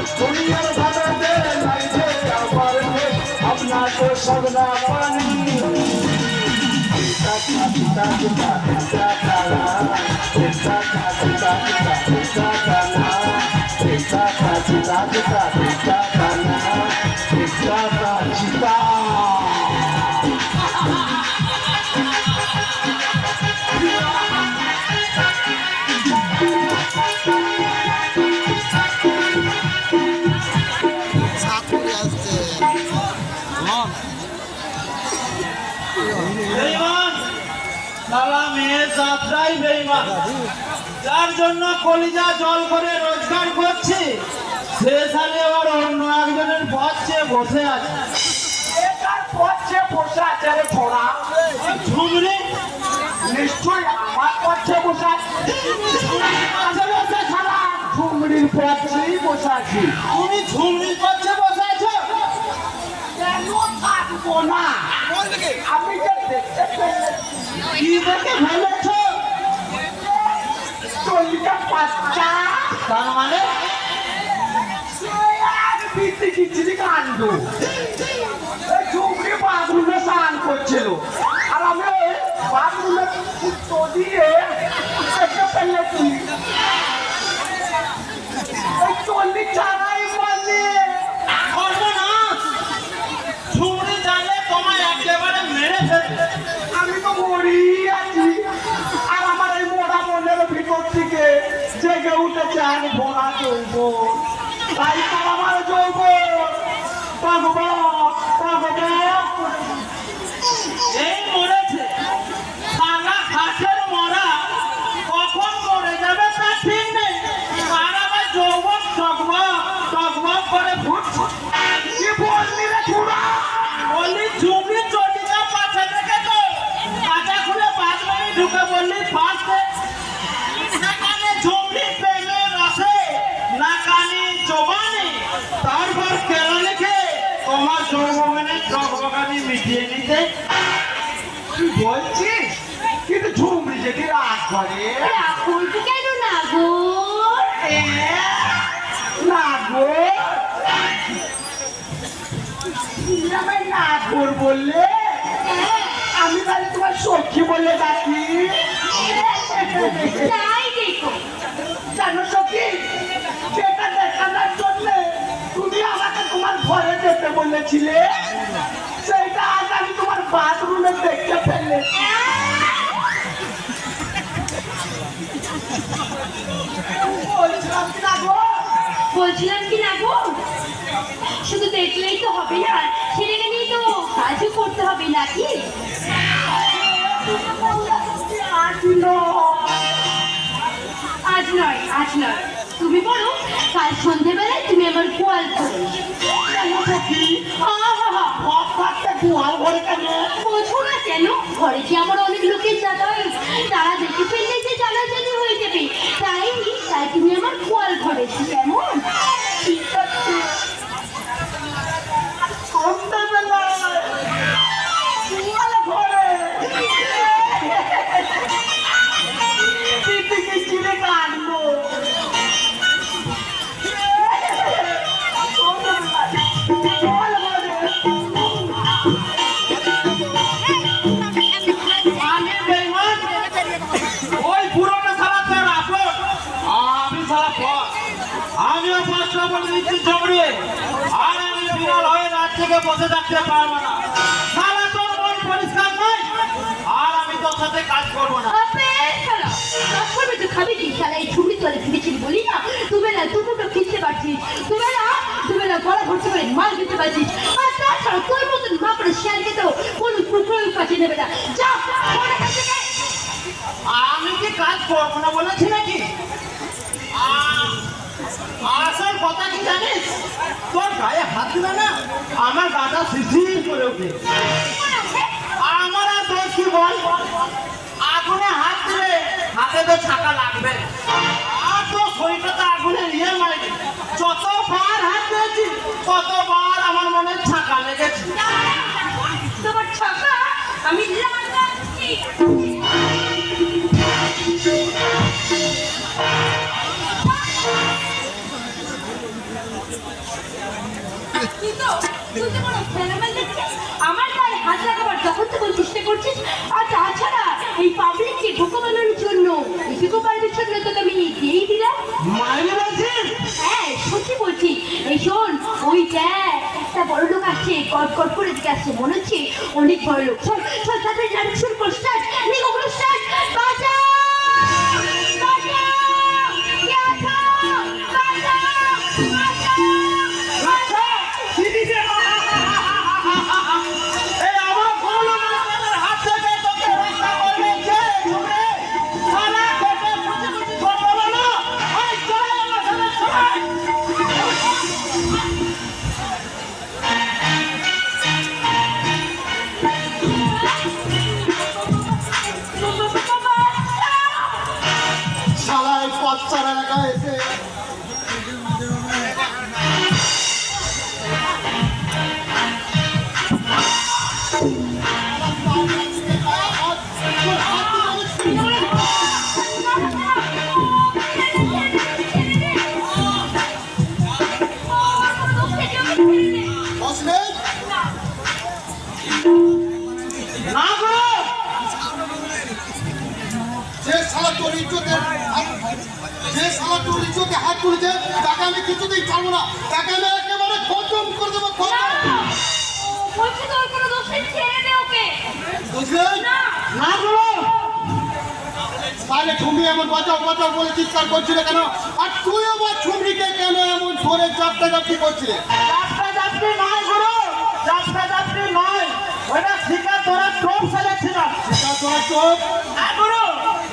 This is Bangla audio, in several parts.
दुनियार भरते लाइटे अमर में अपना को सबना पानी टिका टिका टिका टिका काला टिका टिका टिका टिका काला टिका टिका टिका टिका काला टिका टिका যাত্রাই বেঈমান যার জন্য কলিজা জল করে রোজগার করছে সে সালে আবার অন্য একজনের পথে বসে আছে পথে বসে আছে রে ছোড়া ঝুমরি নিশ্চয়ই আমার পথে বসে আছে ঝুমরির পথেই বসে আছি তুমি ঝুমরির পথে বসে আছো কেন থাকবো না আমি যে দেখতে পেয়েছি কি দেখে ফেলেছ চল্লিশটা বাচ্চা তার মানে খিচড়ি কাণ্ড ঝুমরি বাথরুমে স্নান করছিল আর আমি বাথরুমে ফুটো দিয়ে দেখতে ফেলেছি চল্লিশ ছাড়াই বললে সর্বনাশ ঝুমরি জানলে তোমায় একেবারে মেরে ফেলবে আমি তো মরি আছি আর আমার এই মোড়া মনের ভিতর থেকে জেগে উঠেছে আমি ভরা যৌব তাই তো আমার যৌব এই মরেছে সারা ঘাসের মরা কখন মরে যাবে তা ঠিক নেই আর আবার যৌবন টকবক টকবক করে ফুটছে কি বললি রে ছোড়া বললি ঝুমরি চটিটা পাছা থেকে তো পাছা খুলে বাথরুমে ঢুকে বললি ফার্স্টে সেখানে ঝুমরি প্রেমে রসে নাকানি জবানে তারপর কেলা লিখে তোমার যৌবনের টকবকানি মিটিয়ে নিতে তুই বলছিস কিন্তু ঝুমরি যদি রাগ করে বলতে কেন না গো নাগর আমার নাগর বললে আমি তাহলে তোমার সখী বললে ডাকি তাই দেখো জানো সখী সেটা দেখানোর জন্য তুমি আমাকে তোমার ঘরে যেতে বলেছিলে সেইটা আজ আমি তোমার বাথরুমে দেখতে ফেলে বলছিলাম কি না গো বলছিলাম কি না গো শুধু দেখলেই তো হবে না সেটাকে নিয়ে তো কাজও করতে হবে নাকি আজ নয় আজ নয় তুমি বলো কাল সন্ধ্যেবেলায় তুমি আমার গোয়াল করো গোয়াল ঘরে কেন বোঝো না কেন ঘরে কি আমার অনেক লোকের যাতায়াত তারা দেখে ফেললে যে জানাজানি হয়ে যাবে তাই তাই তুমি আমার গোয়াল ঘরে কেমন ঠিক আছে সন্ধ্যাবেলায় গোয়াল ঘরে পিপিকে চিনে কাটবো গোয়াল ঘরে আমি বেঈমান ওই পুরোটা সারা তোর আপন আমি সারা পথ আমিও পাঁচটা বলে দিচ্ছি ঝগড়ি আর আমি বিড়াল হয়ে রাত থেকে বসে থাকতে পারবো না সারা তোর মন পরিষ্কার নয় আর আমি তোর সাথে কাজ করবো না খাবি কি শালা এই ছুটি চলে ফিরেছিস বলি না দুবেলা দুপুরটা খিচতে পারছিস দুবেলা গলা ভর্তি করে মাল খেতে পারছিস আর তাছাড়া তোর মতন মা করে শিয়ালকে তো কোনো কুকুরের কাছে নেবে না যা ঘরে কাছে আমি কি কাজ করবো না বলেছি নাকি আসল কথা কি জানিস তোর গায়ে হাত দিলে না আমার গাটা শিশির করে ওঠে আমার আর দোষ কি বল আগুনে হাত দিলে হাতে তো ছাকা লাগবে আর তো শরীরটা তো আগুনে নিয়ে মারবে যতবার হাত দিয়েছি ততবার আমার মনে ছাকা লেগেছে তোমার ছাকা আমি লাগাচ্ছি তুই তো কোনো ফেনোমেন দেখছিস। আমার গায়ে হাত লাগাবার যখন তখন চেষ্টা করছিস। আর তাছাড়া এই পাবলিককে বোকা বানানোর জন্য এটুকু পারমিশন তোকে আমি দিয়েই দিলাম। মাইনে বলছিস? হ্যাঁ সত্যি বলছি। এই শোন, ওই দেখ একটা বড় লোক আসছে, কট কট করে দিকে আসছে, মনে হচ্ছে অনেক বড় লোক। চল চল তাড়াতাড়ি নাটক শুরু কর। স্টার্ট নিগো গুলো স্টার্ট। বাজা বাজা কে আছো? বাজা বাজা এই আমার বড় লোকের হাত থেকে তোকে রক্ষা করবে কে? তোমরা সারা পেটে মুচি মুচি করবে না। ওই চলে আমার সাথে চলে। শালায় পচ্চার এলাকায় এসে বসলেন না গো, যে শালা তোর ইজ্জতের যে শালা তোর ইজ্জতে হাত তুলেছে তাকে আমি কিছুতেই ছাড়বো না। তাকে আমি একেবারে খতম করে দেবো, খতম। বলছি তোর কোনো দোষ নেই, ছেড়ে দে ওকে। বুঝলেন? না গো, তাহলে ঝুমরি এমন বাঁচাও বাঁচাও বলে চিৎকার করছিল কেন? আর তুই আমার ঝুমরিকে কেন এমন ধরে চাপটা চাপটি করছিলে? যাত্রা যাত্রী নয় গুরু, যাত্রা যাত্রী নয়, ওটা শিকার ধরা টোপ ফেলেছিলাম। তা তোর চোখ না গুরু,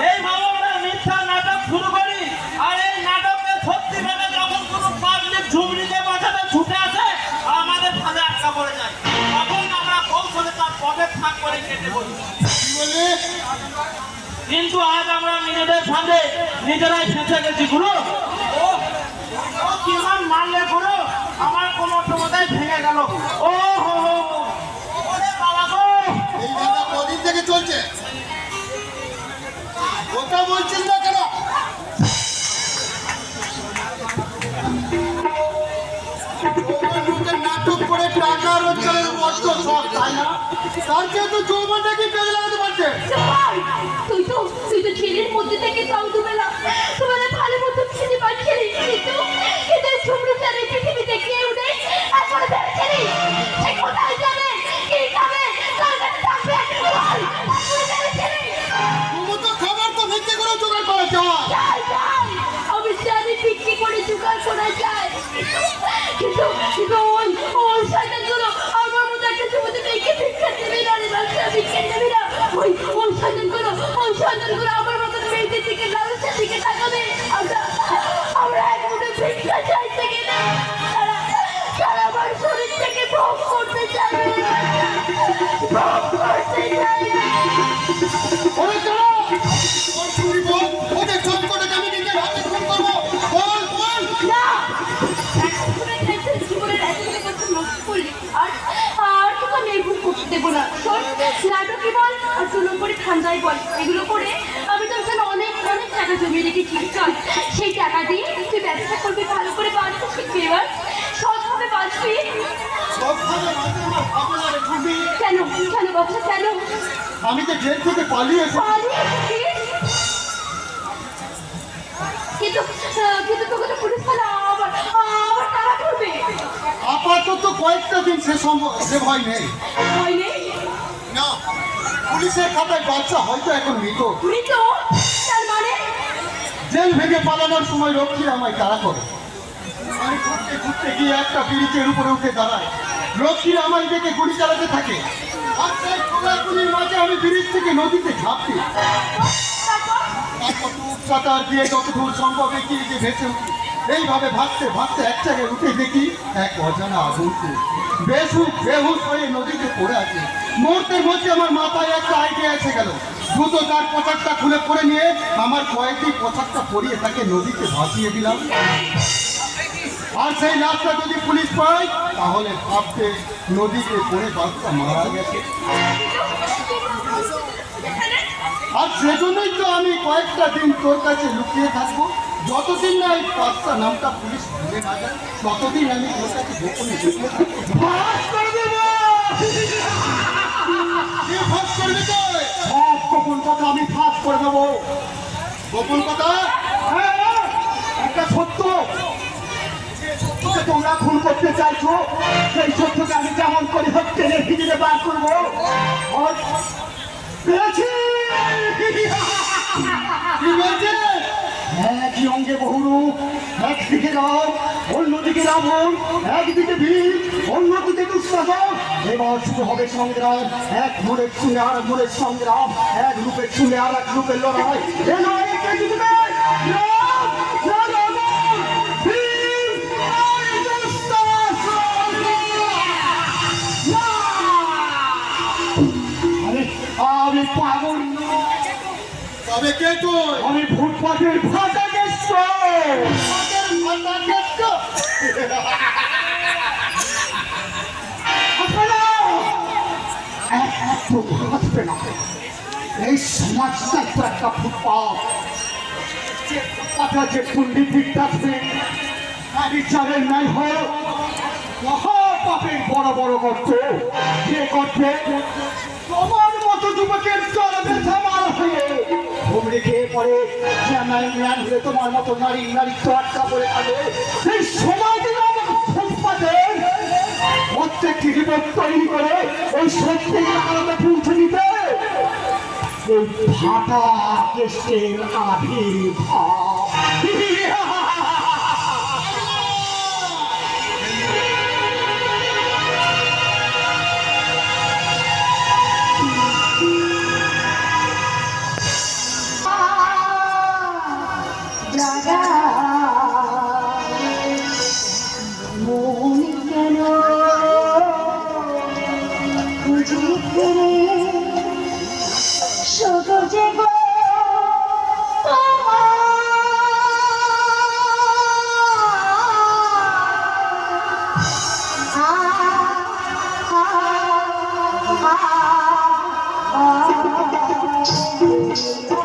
এইভাবে আমরা মিথ্যা নাটক শুরু করি, আর এই নাটকে সত্যি ভেবে যখন কোনো পাবলিক ঝুমরিকে বাঁচাতে ছুটে আসে, আমাদের ফাঁদে আটকা পড়ে যায়। তখন আমরা কৌশলে তার পকেট ফাঁক করে কেটে বলি। কি বললি? কিন্তু আজ আমরা নিজেদের ফাঁদে নিজেরাই ফেঁসে গেছি গুরু। ও ও কিমান মারলে গুরু, আমার কোমরটা বোধহয় ভেঙে গেল। ও হো হো, ওরে বাবা গো। এই ধাঁধা কদিন থেকে চলছে? ওটা বলছেন না কেন? যৌবন লোকের নাটক করে টাকা রোজগারের বড্ড শখ, তাই না? তার চেয়ে তো যৌবনটাকে কাজে লাগাতে পারছে। তুই তো ছেলের মধ্যে থেকে তাও দুবেলা ভালো মতো ছেলে পাচ্ছিলি, কিন্তু ঝুমরু চারে পৃথিবীতে কেউ নেই। এখন ভেবেছিলি সে কোথায় যাবে, কি খাবে, কার কাছে থাকবে, বল। এখন ভেবেছিলি তুমি তো খাবার তো ভিক্ষে করে জোগাড় করা যায়। যাই যাই, আমি জানি বিক্রি করে জোগাড় করা যায়, কিন্তু ওই শয়তানগুলো আমার মতো একটা যুবতী মেয়েকে ভিক্ষা দেবে না রে বাচ্চা, ভিক্ষা দেবে না। ওই শয়তানগুলো আমার মতো মেয়েদের দিকে লালসের দিকে তাকাবে। আমরা এক মুঠো ভিক্ষা চাইতে গেলে তারা আমার শরীর থেকে ভোগ করতে চাইবে, ভোগ করতে চাইবে। ওরে চলো, ওর চুরি বল, ওদের সংকটে আমি নিজের হাতে খুন করবো। বল বল। না, জীবনের এতগুলো কথা নষ্ট করলি, আর তোকে আমি এই ভুল করতে দেবো না। শোন, নাটকই বল আর 2 নম্বরে ঠান্ডাই বল, এগুলো করে আমি তোর জন্য অনেক অনেক টাকা জমিয়ে রেখেছি। চল, সেই টাকা দিয়ে তুই ব্যবসা করবি, ভালো করে বাঁচতে শিখবি, এবার সৎভাবে বাঁচবি। সবভাবে মাঝে আমার ভাবনা রে ঝুমরি। কেন কেন বাচ্চা, কেন আমি তো জেল থেকে পালিয়ে এসেছি। পালিয়ে এসেছিস? কিন্তু তোকে তো পুলিশ থানা আবার তারা করবে। আপাতত কয়েকটা দিন সে ভয় নেই। ভয় নেই? না, পুলিশের খাতায় বাচ্চা হয়তো এখন মৃত। মৃত? তার মানে জেল ভেঙে পালানোর সময় রক্ষীরা আমায় তাড়া করে। আমি ঘুরতে ঘুরতে গিয়ে একটা ব্রিজের উপরে উঠে দাঁড়াই। রক্ষীরা আমায় দেখে গুলি চালাতে থাকে। আর সেই খোলাখুলির মাঝে আমি ব্রিজ থেকে নদীতে ঝাঁপ দিই। তারপর তারপর সাঁতার দিয়ে যতদূর সম্ভব এগিয়ে গিয়ে ভেসে উঠি। এইভাবে ভাসতে ভাসতে এক জায়গায় উঠে দেখি এক অজানা আগুনকে বেহুশ হয়ে নদীতে পড়ে আছে। মুহূর্তের মধ্যে আমার মাথায় একটা আইডিয়া এসে গেল। দ্রুত তার পোশাকটা খুলে পরে নিয়ে আমার কয়েকটি পোশাকটা পরিয়ে তাকে নদীতে ভাসিয়ে দিলাম। আর সেই লাশটা যদি পুলিশ পায় তাহলে ভাবতে নদীতে পড়ে বাচ্চা মারা গেছে। আর সেজন্যই তো আমি কয়েকটা দিন তোর কাছে লুকিয়ে থাকবো। যতদিন না এই পাঁচটা নামটা পুলিশ ভুলে না যায় ততদিন আমি তোর কাছে গোপনে দেখতে থাকবো। ফাঁস করে দেবো। কে ফাঁস করবি তুই? সব গোপন কথা আমি ফাঁস করে দেবো। গোপন কথা? হ্যাঁ, একটা সত্য যে তোমরা খুন করতে চাইছো, সেই সত্যকে আমি কেমন করে হোক টেনে ভিজিয়ে বার করবো। আর পেয়েছি। কি বলছে? একই অঙ্গে বহুরূপ, একদিকে রাম অন্যদিকে রাবণ, একদিকে ভীম অন্যদিকে দুঃশাসন। এবার শুরু হবে সংগ্রাম, এক মোড়ের সঙ্গে আর এক মোড়ের সংগ্রাম, এক রূপের সঙ্গে আর এক রূপের লড়াই। এ লড়াই কে জিতবে? রাম না রাবণ, ভীম না দুঃশাসন। না! আমি পাগল নই। তবে কে তুই? আমি ফুটপাতের ভাটা গেছি। আমাদের ভান্ডার কেষ্ট। এই সমাজটা তো একটা ফুটপাত। ফুটপাতে যে পণ্ডিত আছে বিচারের নাই হোক, মহাপাপের বড় বড় গর্ত, যে গর্তে তোমার মতো যুবকের চলবে সামাল হয়ে ঘুমড়ে খেয়ে পড়ে, ম্যান হয়ে তোমার মতো নারী নারীত্ব আটকা পড়ে থাকে। সেই সমাজের আমাকে ফুটপাতে প্রত্যেকটি জীবন তৈরি করে ওই সত্যি আলাদা পৌঁছে দিতে এই ভাটা কেষ্টের আবির্ভাব। Ah